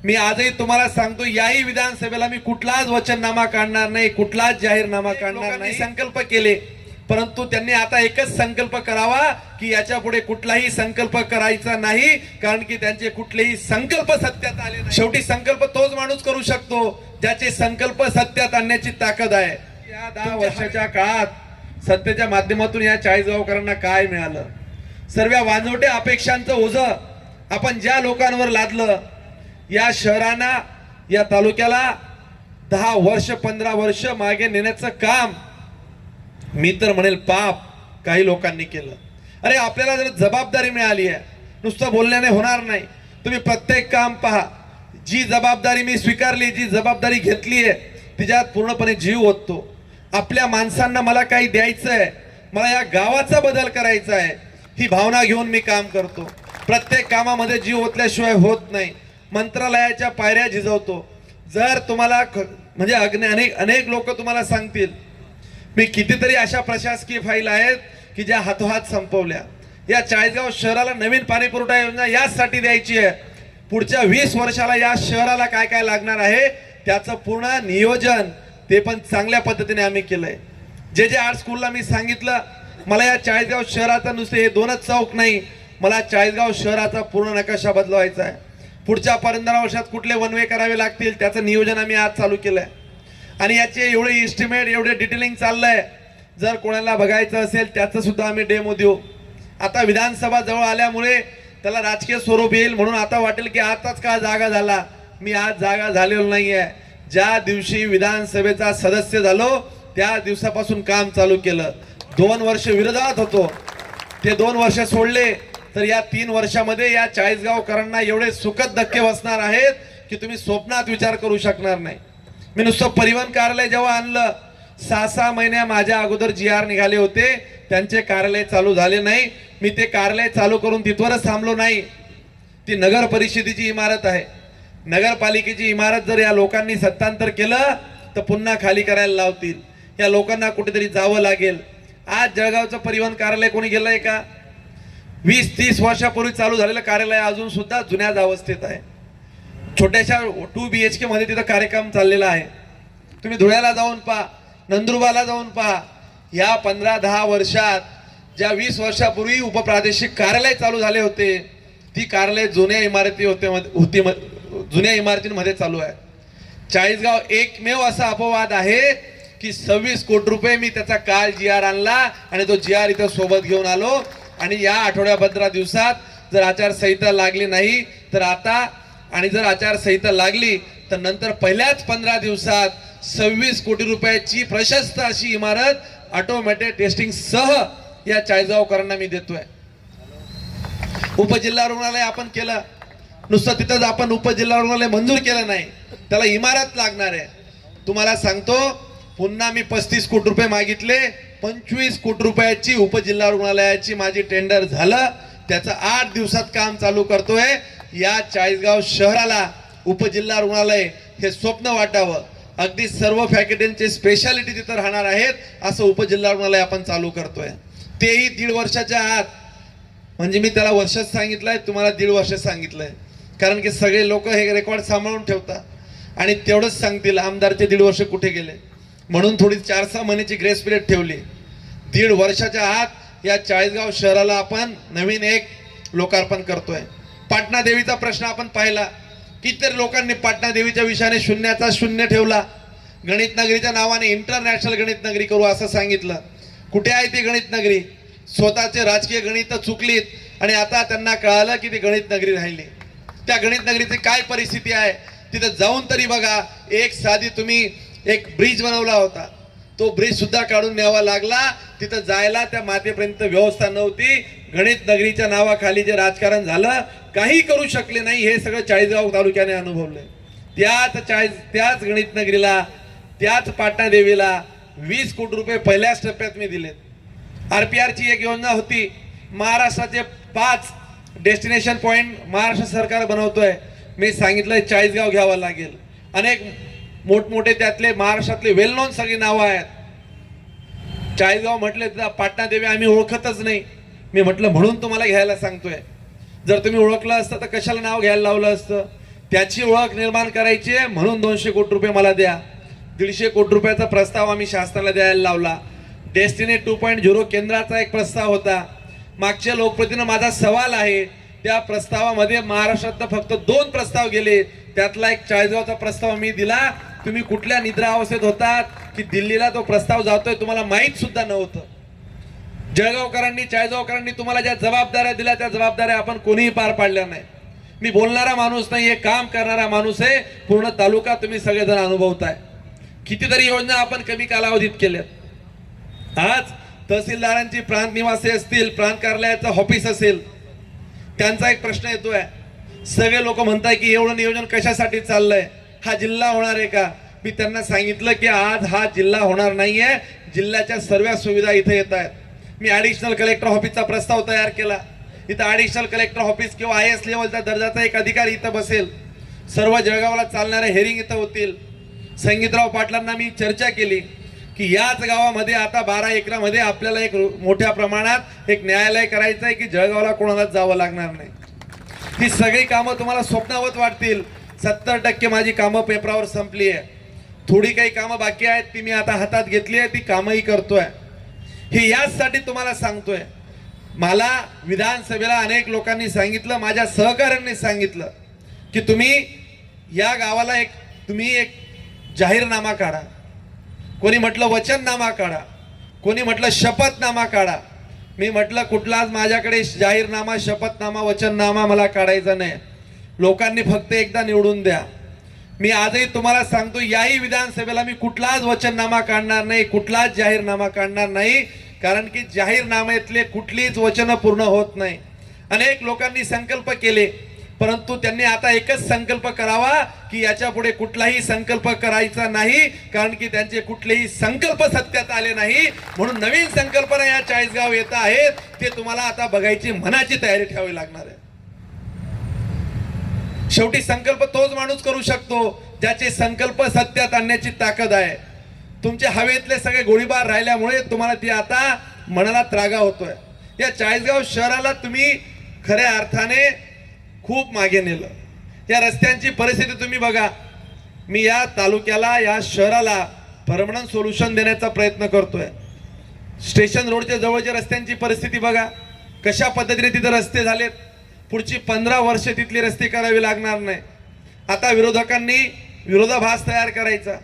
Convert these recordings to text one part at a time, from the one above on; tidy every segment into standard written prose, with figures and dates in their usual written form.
मी आजही तुम्हाला सांगतो, याही विधानसभेला मी कुठलाच वचननामा काढणार नाही, कुठलाच जाहीरनामा काढणार नाही. संकल्प केले, परंतु त्यांनी आता एकच संकल्प करावा की याच्या पुढे कुठलाही संकल्प करायचा नाही, कारण की त्यांचे कुठलेही संकल्प सत्यात आले नाही. शेवटी संकल्प तोच माणूस करू शकतो ज्याचे संकल्प सत्यात आणण्याची ताकद आहे. या 10 वर्षाच्या काळात सत्तेच्या माध्यमातून या चाळीसगावकरांना काय मिळालं? सर्व वांजोट्या अपेक्षांचं ओझं आपण ज्या लोकांवर लादलं, या शहरांना, या तालुक्याला 10 वर्ष 15 वर्ष मागे नेण्याचं काम, मी तर म्हणेल पाप काही लोकांनी केलं. अरे आपल्याला जर जबाबदारी मिळाली आहे, नुसतं बोलण्याने होणार नाही. तुम्ही प्रत्येक काम पहा. जी जबाबदारी मी स्वीकारली, जी जबाबदारी घेतली आहे, तिच्यात पूर्णपणे जीव ओततो. आपल्या माणसांना मला काही द्यायचं आहे, मला या गावाचा बदल करायचा आहे, ही भावना घेऊन मी काम करतो. प्रत्येक कामामध्ये जीव ओतल्याशिवाय होत नाही. मंत्रालयाच्या पायऱ्या झिजवतो. जर तुम्हाला म्हणजे अनेक लोक तुम्हाला सांगतील, मी कितीतरी अशा प्रशासकीय फाईल आहेत की ज्या हातोहात संपवल्या. या चाळीसगाव शहराला नवीन पाणी पुरवठा योजना यासाठी द्यायची आहे. पुढच्या 20 वर्षाला या शहराला काय काय लागणार आहे त्याचं पूर्ण नियोजन ते पण चांगल्या पद्धतीने आम्ही केलंय. जे आर्ट स्कूलला मी सांगितलं, मला या चाळीसगाव शहराचा नुसते हे 2च चौक नाही, मला चाळीसगाव शहराचा पूर्ण नकाशा बदलवायचा आहे. पुढच्या 15 वर्षात कुठले वनवे करावे लागतील त्याचं नियोजन आम्ही आज चालू केलंय. आणि याचे एवढे इस्टिमेट, एवढे डिटेलिंग चाललंय. जर कोणाला बघायचं असेल त्याचं सुद्धा आम्ही डेमो देऊ. आता विधानसभा जवळ आल्यामुळे त्याला राजकीय स्वरूप येईल म्हणून आता वाटेल की आताच का जागा झाला. मी आज जागा झालेलो नाहीये. ज्या दिवशी विधानसभेचा सदस्य झालो त्या दिवसापासून काम चालू केलं. 2 वर्ष विरोधात होतो, ते 2 वर्ष सोडले तर या 3 वर्षामध्ये या चाळीसगावकरांना एवढे सुखद धक्के बसणार आहेत की तुम्ही स्वप्नात विचार करू शकणार नाही. मी नुसतं परिवहन कार्यालय जेव्हा आणलं, 6 महिन्या माझ्या अगोदर GR निघाले होते, त्यांचे कार्यालय चालू झाले नाही. मी ते कार्यालय चालू करून तिथवरच थांबलो नाही. ती नगर परिषदेची इमारत आहे. नगरपालिकेची इमारत जर या लोकांनी सत्तांतर केलं तर पुन्हा खाली करायला लावतील. या लोकांना कुठेतरी जावं लागेल. आज जळगावचं परिवहन कार्यालय कोणी गेलंय का? 20-30 वर्षापूर्वी चालू झालेलं कार्यालय अजून सुद्धा जुन्याच अवस्थेत आहे. छोट्याशा 2 BHK मध्ये तिथं कार्यक्रम चाललेला आहे. तुम्ही धुळ्याला जाऊन पहा, नंदुरबारला जाऊन पहा. या 15-10 वर्षात ज्या 20 वर्षापूर्वी उपप्रादेशिक कार्यालय चालू झाले होते, ती कार्यालय जुन्या इमारतींमध्ये चालू आहे. चाळीसगाव एकमेव असा अपवाद आहे की 26 कोटी रुपये मी त्याचा काल GR आणला आणि तो GR इथं सोबत घेऊन आलो. आणि या आठवड्या 15 दिवसात जर आचारसंहिता लागली नाही तर आता, आणि जर आचारसंहिता लागली तर नंतर पहिल्याच 15 दिवसात 26 कोटी रुपयाची प्रशस्त अशी इमारत ऑटोमॅटिक टेस्टिंग सह या चाळीसगावकरांना मी देतोय. उपजिल्हा रुग्णालय आपण केलं, नुसतं तिथंच आपण उपजिल्हा रुग्णालय मंजूर केलं नाही, त्याला इमारत लागणार आहे. तुम्हाला सांगतो, पुन्हा मी 35 कोटी रुपये मागितले. 25 कोटी रुपयाची उपजिल्हा रुग्णालयाची माझी टेंडर झालं. त्याचं 8 दिवसात काम चालू करतोय. या चाळीसगाव शहराला उपजिल्हा रुग्णालय हे स्वप्न वाटावं. अगदी सर्व फॅकल्टींचे स्पेशालिटी तिथं राहणार आहेत असं उपजिल्हा रुग्णालय आपण चालू करतोय. तेही 1.5 वर्षाच्या आत. म्हणजे मी त्याला वर्षच सांगितलंय, तुम्हाला 1.5 वर्ष सांगितलंय, कारण की सगळे लोक हे रेकॉर्ड सांभाळून ठेवतात आणि तेवढंच सांगतील आमदारचे 1.5 वर्ष कुठे गेले. म्हणून थोडी 4-6 महिन्याची ग्रेस पिरियड ठेवली. 1.5 वर्षाच्या आत या चाळीसगाव शहराला आपण नवीन एक लोकार्पण करतोय. पाटणा देवीचा प्रश्न आपण पाहिला. कितीतरी लोकांनी पाटणा देवीच्या विषयाने शून्याचा शून्य ठेवला. गणित नगरीच्या नावाने इंटरनॅशनल गणित नगरी करू असं सांगितलं. कुठे आहे ती गणित नगरी? स्वतःचे राजकीय गणित चुकलीत आणि आता त्यांना कळालं की ती गणित नगरी राहिली. त्या गणित नगरीची काय परिस्थिती आहे तिथे जाऊन तरी बघा. एक साधी तुम्ही एक ब्रिज बनवला होता, तो ब्रिज सुद्धा काढून न्यावा लागला. तिथं जायला त्या मातेपर्यंत व्यवस्था नव्हती. गणित नगरीच्या नावाखाली जे राजकारण झालं, काही करू शकले नाही. हे सगळं चाळीसगाव तालुक्याने अनुभवलंय. त्याच गणित नगरीला, त्याच पाटणा देवीला 20 कोटी रुपये पहिल्याच टप्प्यात मी दिलेत. RPRची एक योजना होती. महाराष्ट्राचे 5 डेस्टिनेशन पॉइंट महाराष्ट्र सरकार बनवतोय. मी सांगितलंय चाळीसगाव घ्यावं लागेल. अनेक मोठमोठे त्यातले महाराष्ट्रातले वेल नोन सगळी नावं आहेत. चाळीसगाव म्हटले तर पाटणा देवी आम्ही ओळखतच नाही. मी म्हटलं म्हणून तुम्हाला घ्यायला सांगतोय. जर तुम्ही ओळखलं असतं तर कशाला नाव घ्यायला लावलं असतं. त्याची ओळख निर्माण करायची आहे म्हणून 200 कोटी रुपये मला द्या. 150 कोटी रुपयाचा प्रस्ताव आम्ही शासनाला द्यायला लावला. डेस्टिनी 2.0 केंद्राचा एक प्रस्ताव होता. मागच्या लोकप्रतिनिधींना माझा सवाल आहे, त्या प्रस्तावामध्ये महाराष्ट्रात फक्त 2 प्रस्ताव गेले, त्यातला एक चाळीसगावचा प्रस्ताव मी दिला. तुम्ही कुठल्या निद्रा अवस्थेत होतात की दिल्लीला तो प्रस्ताव जातोय तुम्हाला माहित सुद्धा नव्हतं. जळगावकरांनी चाळीसगावकरांनी तुम्हाला ज्या जबाबदाऱ्या दिल्या त्या जबाबदाऱ्या आपण कोणीही पार पाडल्या नाही. मी बोलणारा माणूस नाही, काम करणारा माणूस आहे. पूर्ण तालुका तुम्ही सगळेजण अनुभवताय. कितीतरी योजना आपण कमी कालावधीत केल्यात. आज तहसीलदारांची प्रांत निवासी असतील, प्रांत कार्यालयाचं ऑफिस असेल, त्यांचा एक प्रश्न येतोय. सगळे लोक म्हणताय की एवढं नियोजन कशासाठी चाललंय, हा जिल्हा होणार आहे का? मी त्यांना सांगितलं की आज हा जिल्हा होणार नाहीये, जिल्ह्याच्या सर्व सुविधा इथे येत आहेत. मी ऍडिशनल कलेक्टर ऑफिसचा प्रस्ताव तयार केला. इथं ऍडिशनल कलेक्टर ऑफिस किंवा IAS लेवलचा दर्जाचा एक अधिकारी इथं बसेल. सर्व जळगावला चालणारे हेरिंग इथं होतील. संगीतराव पाटलांना मी चर्चा केली की याच गावामध्ये आता 12 एकरामध्ये आपल्याला एक मोठ्या प्रमाणात एक न्यायालय करायचं आहे की जळगावला कोणालाच जावं लागणार नाही. ही सगळी कामं तुम्हाला स्वप्नावत वाटतील. 70% माझी कामं पेपरावर संपली आहे. थोडी काही कामं बाकी आहेत ती मी आता हातात घेतली आहे, ती कामही करतोय. हे याचसाठी तुम्हाला सांगतोय. मला विधानसभेला अनेक लोकांनी सांगितलं, माझ्या सहकाऱ्यांनी सांगितलं की तुम्ही या गावाला एक जाहीरनामा काढा. कोणी म्हटलं वचननामा काढा, कोणी म्हटलं शपथनामा काढा. मी म्हटलं कुठलाच माझ्याकडे जाहीरनामा, शपथनामा, वचननामा मला काढायचा नाही. लोकांनी फक्त एकदा निवडून द्या. मी आजही तुम्हाला सांगतो, याही विधानसभेला मी कुठलाच वचननामा काढणार नाही, कुठलाच जाहीरनामा काढणार नाही. कारण की जाहीरनाम्यातले कुठलीच वचनं पूर्ण होत नाही. अनेक लोकांनी संकल्प केले, परंतु त्यांनी आता एकच संकल्प करावा की याच्या पुढे कुठलाही संकल्प करायचा नाही, कारण की त्यांचे कुठलेही संकल्प सत्यात आले नाही. म्हणून नवीन संकल्पना या चाळीसगाव येत आहेत, ते तुम्हाला आता बघायची मनाची तयारी ठेवावी लागणार आहे. शेवटी संकल्प तोच माणूस करू शकतो ज्याचे संकल्प सत्यात आणण्याची ताकद आहे. तुमच्या हवेतले सगळे गोळीबार राहिल्यामुळे तुम्हाला ती आता मनाला त्रागा होतोय. या चाळीसगाव शहराला तुम्ही खऱ्या अर्थाने खूप मागे नेलं. या रस्त्यांची परिस्थिती तुम्ही बघा. मी या तालुक्याला, या शहराला परमनंट सोल्युशन देण्याचा प्रयत्न करतोय. स्टेशन रोडच्या जवळच्या रस्त्यांची परिस्थिती बघा, कशा पद्धतीने तिथे रस्ते झालेत. पुढची 15 वर्षे तिथली रस्ते करावी लागणार नाही. आता विरोधकांनी विरोधाभास तयार करायचा,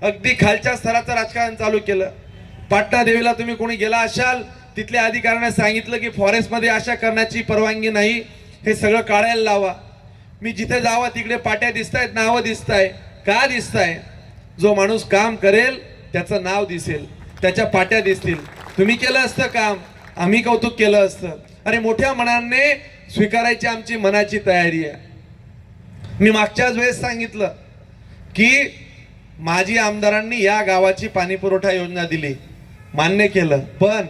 अगदी खालच्या स्तराचं राजकारण चालू केलं. पाटणा देवीला तुम्ही कोणी गेला असाल, तिथल्या अधिकाऱ्यांना सांगितलं की फॉरेस्टमध्ये अशा करण्याची परवानगी नाही, हे सगळं काढायला लावा. मी जिथे जावा तिकडे पाट्या दिसतायत, नावं दिसताय. का दिसताय? जो माणूस काम करेल त्याचं नाव दिसेल, त्याच्या पाट्या दिसतील. तुम्ही केलं असतं काम, आम्ही कौतुक केलं असतं. अरे मोठ्या मनाने स्वीकारायची आमची मनाची तयारी आहे. मी मागच्याच वेळेस सांगितलं की माजी आमदारांनी या गावाची पाणी पुरवठा योजना दिली, मान्य केलं. पण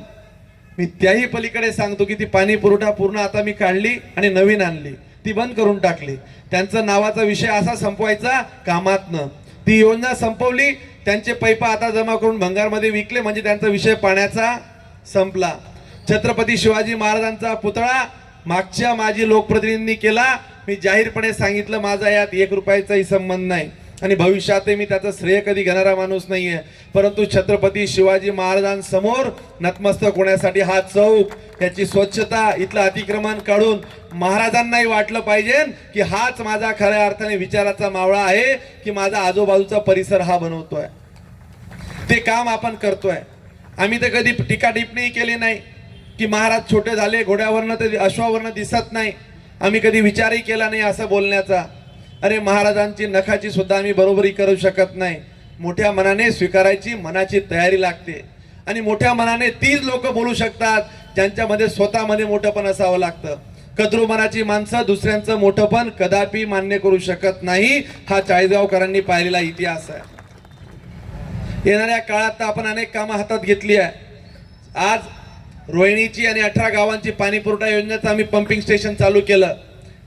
मी त्याही पलीकडे सांगतो की ती पाणी पुरवठा पूर्ण आता मी काढली आणि नवीन आणली, ती बंद करून टाकली. त्यांचा नावाचा विषय असा संपवायचा कामातनं. ती योजना संपवली, त्यांचे पैप आता जमा करून भंगारमध्ये विकले, म्हणजे त्यांचा विषय पाण्याचा संपला. छत्रपती शिवाजी महाराजांचा पुतळा मागच्या माजी लोकप्रतिनिधींनी केला. मी जाहीरपणे सांगितलं माझा यात 1 रुपयाचाही संबंध नाही आणि भविष्यातही मी त्याचं श्रेय कधी घेणारा माणूस नाहीये. परंतु छत्रपती शिवाजी महाराजांसमोर नतमस्तक होण्यासाठी हा चौक, त्याची स्वच्छता, इथलं अतिक्रमण काढून महाराजांनाही वाटलं पाहिजे की हाच माझा खऱ्या अर्थाने विचाराचा मावळा आहे की माझा आजूबाजूचा परिसर हा बनवतोय. ते काम आपण करतोय. आम्ही तर कधी टीका टिप्पणी केली नाही की महाराज छोटे झाले, घोड्यावरनं ते अश्वावरनं दिसत नाही. आम्ही कधी विचारही केला नाही असं बोलण्याचा. अरे महाराजांची नखाची सुद्धा आम्ही बरोबरी करू शकत नाही. मोठ्या मनाने स्वीकारायची मनाची तयारी लागते आणि मोठ्या मनाने तीच लोक बोलू शकतात ज्यांच्यामध्ये स्वतःमध्ये मोठंपण असावं लागतं. कद्रू मनाची माणसं दुसऱ्यांचं मोठंपण कदापि मान्य करू शकत नाही. हा चाळीसगावकरांनी पाहिलेला इतिहास आहे. येणाऱ्या काळात आपण अनेक कामं हातात घेतली आहे. आज रोहिणीची आणि 18 गावांची पाणी पुरवठा योजनेचं आम्ही पंपिंग स्टेशन चालू केलं.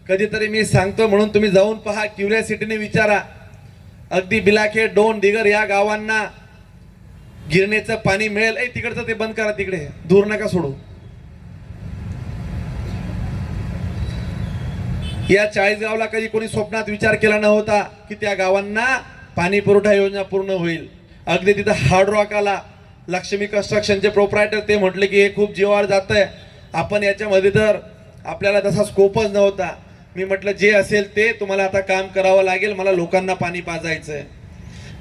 कधीतरी मी सांगतो म्हणून तुम्ही जाऊन पहा, क्युरियोसिटीने विचारा. अगदी बिलाखेड, डोन, दिगर या गावांना गिरणेचं पाणी मिळेल. तिकडचं ते बंद करा, तिकडे दूर नका सोडू. या चाळीसगावला कधी कोणी स्वप्नात विचार केला नव्हता की त्या गावांना पाणी पुरवठा योजना पूर्ण होईल. अगदी तिथं हार्ड रॉक आला, लक्ष्मी कन्स्ट्रक्शनचे प्रोप्रायटर ते म्हटले की हे खूप जीवावर जात आहे, आपण याच्यामध्ये तर आपल्याला तसा स्कोपच नव्हता. मी म्हटलं जे असेल ते तुम्हाला आता काम करावं लागेल, मला लोकांना पाणी पाजायचं आहे.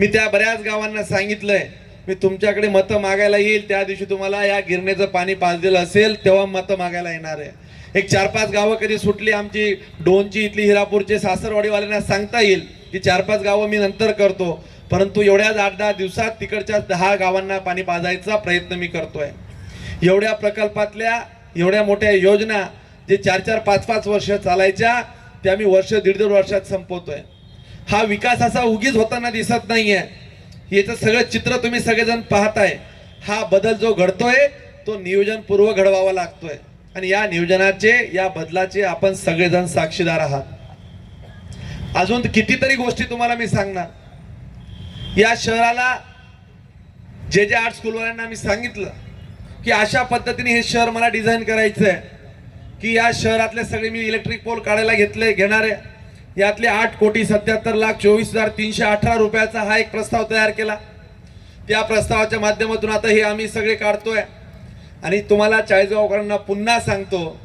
मी त्या बऱ्याच गावांना सांगितलंय मी तुमच्याकडे मतं मागायला येईल, त्या दिवशी तुम्हाला या गिरणीचं पाणी पाजलेलं असेल तेव्हा मतं मागायला येणार आहे. एक 4-5 गावं कधी सुटली आमची, डोनची, इथली, हिरापूरचे, सासरवाडीवाल्यांना सांगता येईल की 4-5 गावं मी नंतर करतो, परंतु एवढ्याच 8-10 दिवसात तिकडच्या 10 गावांना पाणी पाजायचा प्रयत्न मी करतोय. एवढ्या प्रकल्पातल्या एवढ्या मोठ्या योजना जे 4-4, 5-5 वर्ष चालायच्या त्या मी वर्ष 1.5 वर्षात संपवतोय. हा विकास असा उगीच होताना दिसत नाहीये, याचं सगळं चित्र तुम्ही सगळेजण पाहताय. हा बदल जो घडतोय तो नियोजनपूर्व घडवावा लागतोय आणि या नियोजनाचे, या बदलाचे आपण सगळेजण साक्षीदार आहात. अजून कितीतरी गोष्टी तुम्हाला मी सांगणार. या शहराला जे आर्ट स्कूलवाल्यांना मी सांगितलं की अशा पद्धतीने हे शहर मला डिझाईन करायचं आहे की या शहरातले सगळे मी इलेक्ट्रिक पोल काढायला घेणार आहे. यातले 8,77,24,318 रुपयाचा हा एक प्रस्ताव तयार केला. त्या प्रस्तावाच्या माध्यमातून आता हे आम्ही सगळे काढतोय आणि तुम्हाला चाळीसगावकरांना पुन्हा सांगतो,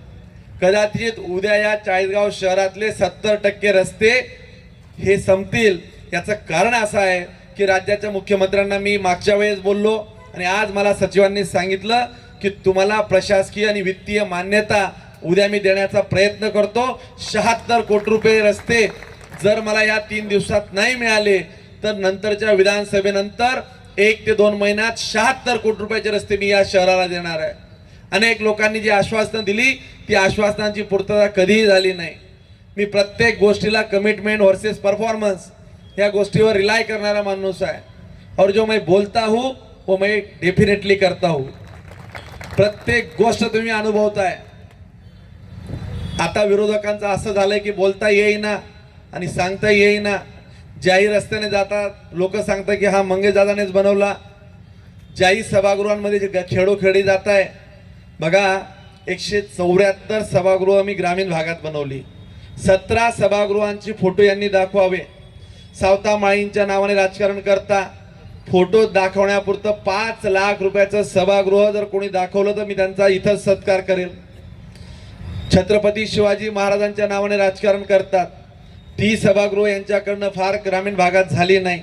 कदाचित उद्या या चाळीसगाव शहरातले 70% रस्ते हे संपतील. याचं कारण असं आहे की राज्याच्या मुख्यमंत्र्यांना मी मागच्या वेळेस बोललो आणि आज मला सचिवांनी सांगितलं की तुम्हाला प्रशासकीय आणि वित्तीय मान्यता उद्या मी देण्याचा प्रयत्न करतो. 76 कोटी रुपये रस्ते जर मला या 3 दिवसात नाही मिळाले तर नंतरच्या विधानसभेनंतर 1 ते 2 महिन्यात 76 कोटी रुपयाचे रस्ते मी या शहराला देणार आहे. अनेक लोकांनी जी आश्वासनं दिली ती आश्वासनांची पूर्तता कधीही झाली नाही. मी प्रत्येक गोष्टीला कमिटमेंट वर्सेस परफॉर्मन्स या गोष्टीवर रिलाय करणारा माणूस आहे और जो मैं बोलता हूँ वो मैं डेफिनेटली करता हूँ. प्रत्येक गोष्ट तुम्ही अनुभवताय. आता विरोधकांचं असं झालंय की बोलता येईना आणि सांगता येईना. ज्याही रस्त्याने जातात लोक सांगतात की हा मंगेश दादानेच बनवला. ज्याही सभागृहांमध्ये खेडोखेडी जात आहे बघा, 174 सभागृह मी ग्रामीण भागात बनवली. 17 सभागृहांची फोटो यांनी दाखवावे. सावता माळींच्या नावाने राजकारण करता फोटो दाखवण्यापुरतं 5 लाख रुपयाचं सभागृह जर कोणी दाखवलं तर मी त्यांचा इथंच सत्कार करेल. छत्रपती शिवाजी महाराजांच्या नावाने राजकारण करतात. ती सभागृह यांच्याकडनं फार ग्रामीण भागात झाली नाही.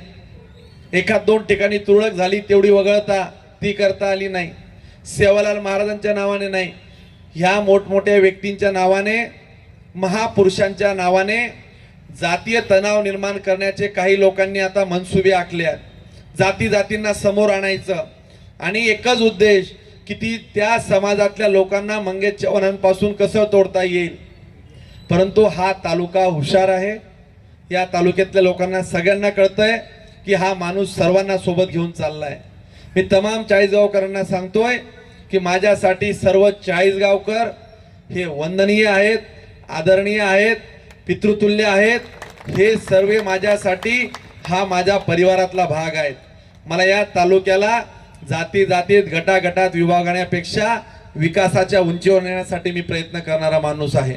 1-2 ठिकाणी तुरळक झाली, तेवढी वगळता ती करता आली नाही. सेवालाल महाराजांच्या नावाने नाही, ह्या मोठमोठ्या व्यक्तींच्या नावाने, महापुरुषांच्या नावाने जातीय तणाव निर्माण करण्याचे काही लोकांनी आता मनसुबे आखले आहेत. जाती जातींना समोर आणायचं आणि एकच उद्देश की ती त्या समाजातल्या लोकांना मंगेश चव्हाणांपासून कसं तोडता येईल. परंतु हा तालुका हुशार आहे. या तालुक्यातल्या लोकांना सगळ्यांना कळतंय की हा माणूस सर्वांना सोबत घेऊन चाललाय. मी तमाम चाळीसगावकरांना सांगतोय की माझ्यासाठी सर्व चाळीसगावकर हे वंदनीय आहेत, आदरणीय आहेत, पितृतुल्य आहेत. हे सर्व माझ्यासाठी हा माझ्या परिवारातला भाग आहेत. मला या तालुक्याला जाती जातीत गटागटात विभागण्यापेक्षा विकासाच्या उंचीवर नेण्यासाठी मी प्रयत्न करणारा माणूस आहे.